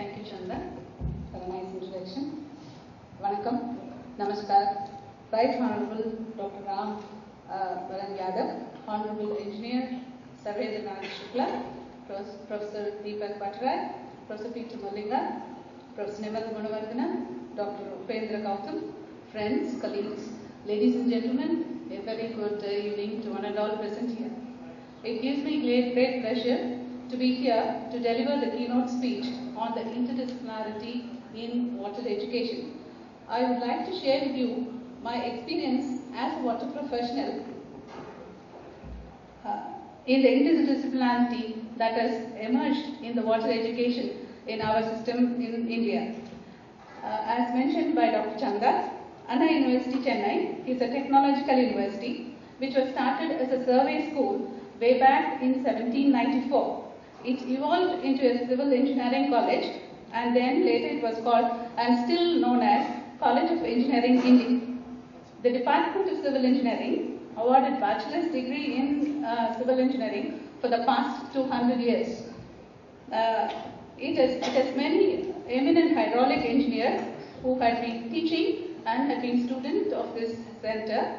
Thank you, Chanda, for a nice introduction. Vanakkam, Namaskar, Right Honorable Dr. Ram Varan Yadav, Honorable Engineer Sarvedranath Shukla, Professor Deepak Bhattarai, Professor Peter Mullinga, Professor Nimal Gunawardena, Dr. Upendra Gautam, friends, colleagues, ladies and gentlemen, a very good evening to one and all present here. It gives me great pleasure to be here to deliver the keynote speech on the interdisciplinarity in water education. I would like to share with you my experience as a water professional in the interdisciplinarity that has emerged in the water education in our system in India. As mentioned by Dr. Chanda, Anna University Chennai is a technological university which was started as a survey school way back in 1794. It evolved into a civil engineering college, and then later it was called and still known as College of Engineering India. The Department of Civil Engineering awarded bachelor's degree in civil engineering for the past 200 years. It has many eminent hydraulic engineers who had been teaching and had been students of this center,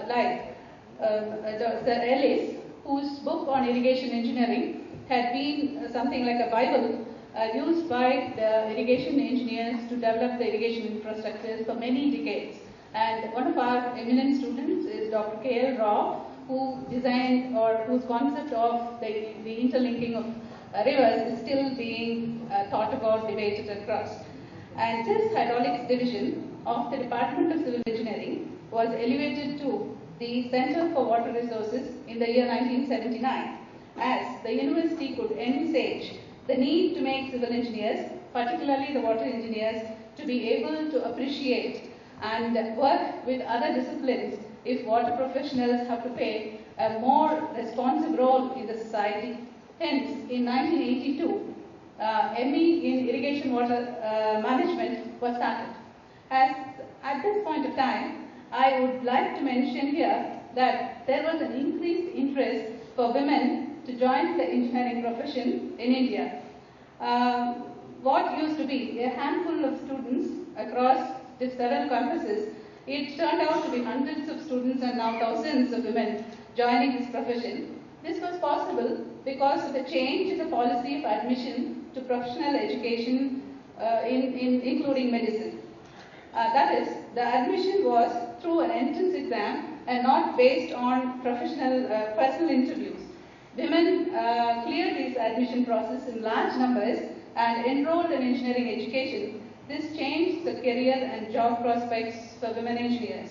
like Sir Ellis, whose book on irrigation engineering had been something like a Bible used by the irrigation engineers to develop the irrigation infrastructures for many decades. And one of our eminent students is Dr. K.L. Rao, who designed or whose concept of the interlinking of rivers is still being thought about, debated across. And this hydraulics division of the Department of Civil Engineering was elevated to the Center for Water Resources in the year 1979, as the university could envisage the need to make civil engineers, particularly the water engineers, to be able to appreciate and work with other disciplines if water professionals have to play a more responsive role in the society. Hence, in 1982, ME in Irrigation Water Management was started. As at this point of time, I would like to mention here that there was an increased interest for women to join the engineering profession in India. What used to be a handful of students across the several campuses, it turned out to be hundreds of students and now thousands of women joining this profession. This was possible because of the change in the policy of admission to professional education, including medicine. That is, the admission was through an entrance exam and not based on professional personal interviews. Women cleared this admission process in large numbers and enrolled in engineering education. This changed the career and job prospects for women engineers.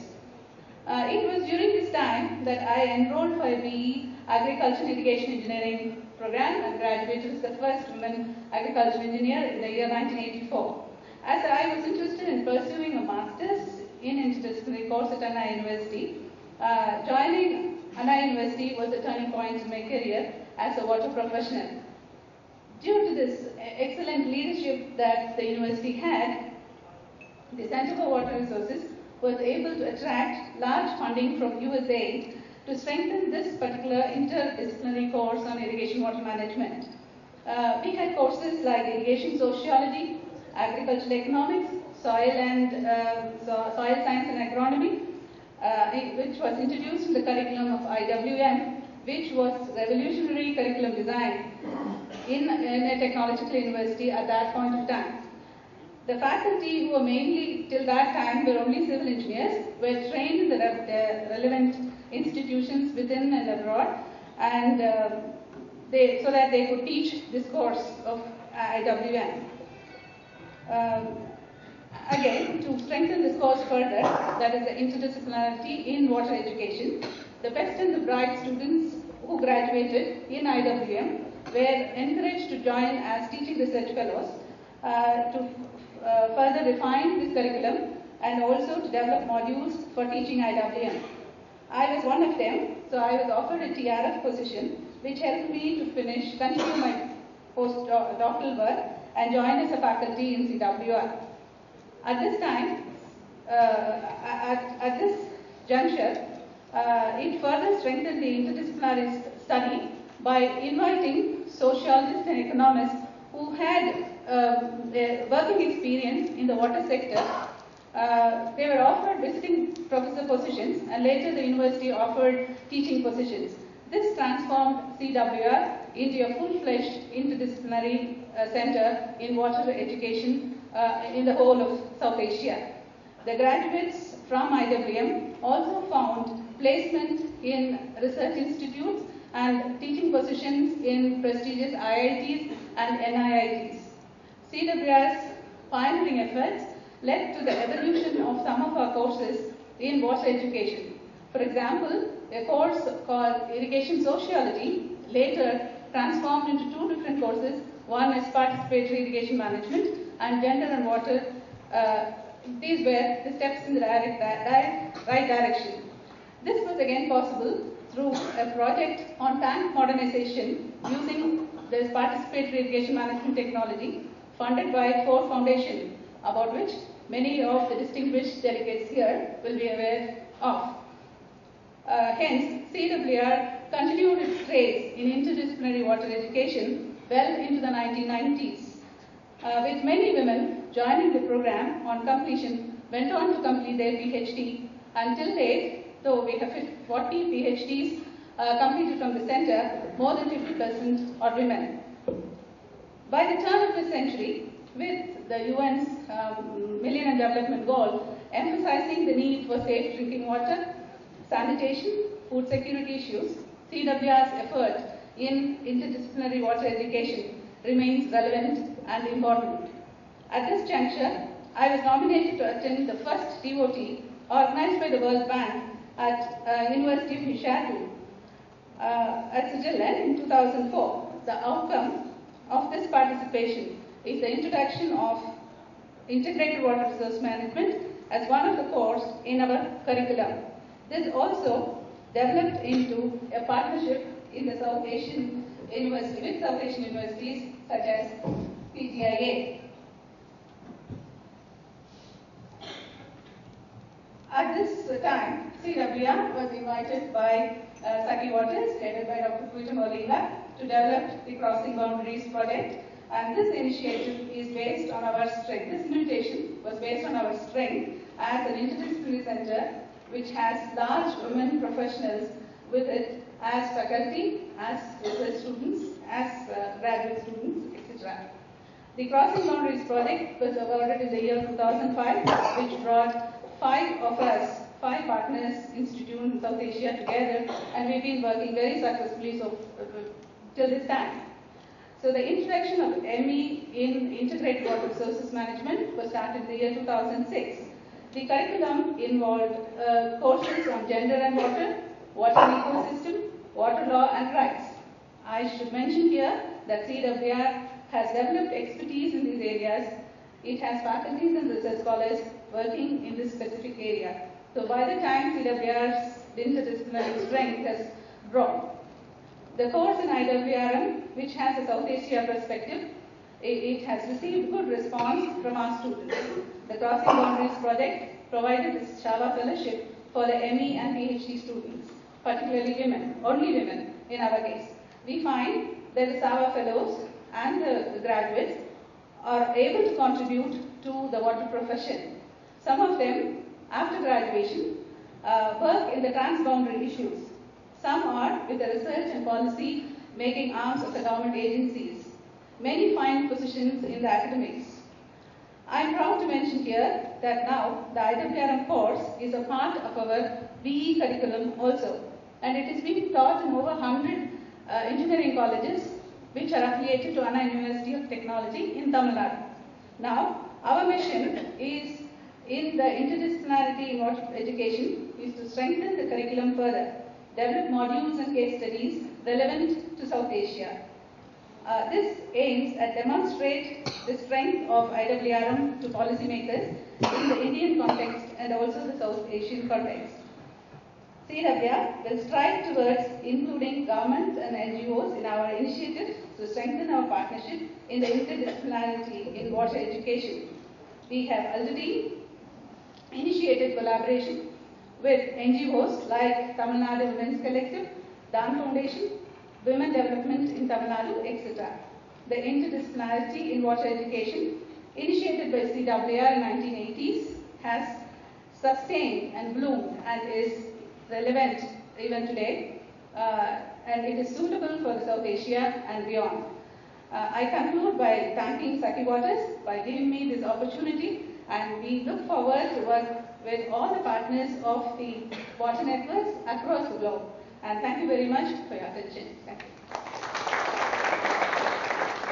It was during this time that I enrolled for a BE Agriculture and Irrigation Engineering program and graduated as the first woman agriculture engineer in the year 1984. As I was interested in pursuing a master's in interdisciplinary course at Anna University, joining Anna University was a turning point in my career as a water professional. Due to this excellent leadership that the university had, the Center for Water Resources was able to attract large funding from USA to strengthen this particular interdisciplinary course on irrigation water management. We had courses like irrigation sociology, agricultural economics, soil science and agronomy, which was introduced in the curriculum of IWM, which was revolutionary curriculum design in a technological university at that point of time. The faculty, who were mainly till that time were only civil engineers, were trained in the relevant institutions within and abroad, and so that they could teach this course of IWM. Again, to strengthen this course further, that is the interdisciplinarity in water education, the best and the bright students who graduated in IWM were encouraged to join as teaching research fellows to further refine this curriculum and also to develop modules for teaching IWM. I was one of them, so I was offered a TRF position, which helped me to continue my postdoctoral work and join as a faculty in CWR. At this time, at this juncture, it further strengthened the interdisciplinary study by inviting sociologists and economists who had working experience in the water sector. They were offered visiting professor positions, and later the university offered teaching positions. This transformed CWR into a full-fledged interdisciplinary center in water education in the whole of South Asia. The graduates from IWM also found placement in research institutes and teaching positions in prestigious IITs and NIITs. CWR's pioneering efforts led to the evolution of some of our courses in water education. For example, a course called Irrigation Sociology later transformed into two different courses. One is Participatory Irrigation Management and Gender and Water. These were the steps in the right direction. This was again possible through a project on tank modernization using this Participatory Irrigation Management technology funded by Ford Foundation, about which many of the distinguished delegates here will be aware of. Hence, CWR continued its trace in interdisciplinary water education well into the 1990s, with many women joining the program on completion, went on to complete their PhD. Until date, though we have 40 PhDs completed from the center, more than 50% are women. By the turn of the century, with the UN's Millennium Development Goal emphasizing the need for safe drinking water, sanitation, food security issues, CWR's effort in interdisciplinary water education remains relevant and important. At this juncture, I was nominated to attend the first DOT organized by the World Bank at University of Nishatu at Switzerland in 2004. The outcome of this participation is the introduction of integrated water resource management as one of the courses in our curriculum. This also developed into a partnership in the South Asian University with South Asian universities such as PGIA. At this time, CWR was invited by Saki Waters, headed by Dr. Puja Molinga, to develop the Crossing Boundaries project. And this initiative is based on our strength. This invitation was based on our strength as an interdisciplinary center which has large women professionals with it as faculty, as research students, as graduate students, etc. The Crossing Boundaries project was awarded in the year 2005, which brought five partners, institutes in South Asia together, and we've been working very successfully till this time. So the introduction of ME in Integrated Water Resources Management was started in the year 2006. The curriculum involved courses on gender and water ecosystem, water law and rights. I should mention here that CWR has developed expertise in these areas. It has faculties and research scholars working in this specific area. So by the time CWR's interdisciplinary strength has grown. The course in IWRM, which has a South Asia perspective, it has received good response from our students. The Crossing Boundaries project provided this Shava Fellowship for the ME and PhD students, particularly women, only women in our case. We find that the Shava Fellows and the graduates are able to contribute to the water profession. Some of them, after graduation, work in the transboundary issues. Some are with the research and policy making arms of the government agencies. Many find positions in the academics. I am proud to mention here that now the IWRM course is a part of our BE curriculum also, and it is being taught in over 100 engineering colleges which are affiliated to Anna University of Technology in Tamil Nadu. Now, our mission is in the interdisciplinarity in water education is to strengthen the curriculum further, develop modules and case studies relevant to South Asia. This aims at demonstrate the strength of IWRM to policymakers in the Indian context and also the South Asian context. CWR will strive towards including governments and NGOs in our initiatives to strengthen our partnership in the interdisciplinarity in water education. We have already initiated collaboration with NGOs like Tamil Nadu Women's Collective, Dan Foundation, Women Development in Tamil Nadu, etc. the interdisciplinarity in water education, initiated by CWR in 1980s, has sustained and bloomed and is relevant even today, and it is suitable for the South Asia and beyond. I conclude by thanking Sakhi Waters by giving me this opportunity, and we look forward to work with all the partners of the water networks across the globe. And thank you very much for your attention. Thank you.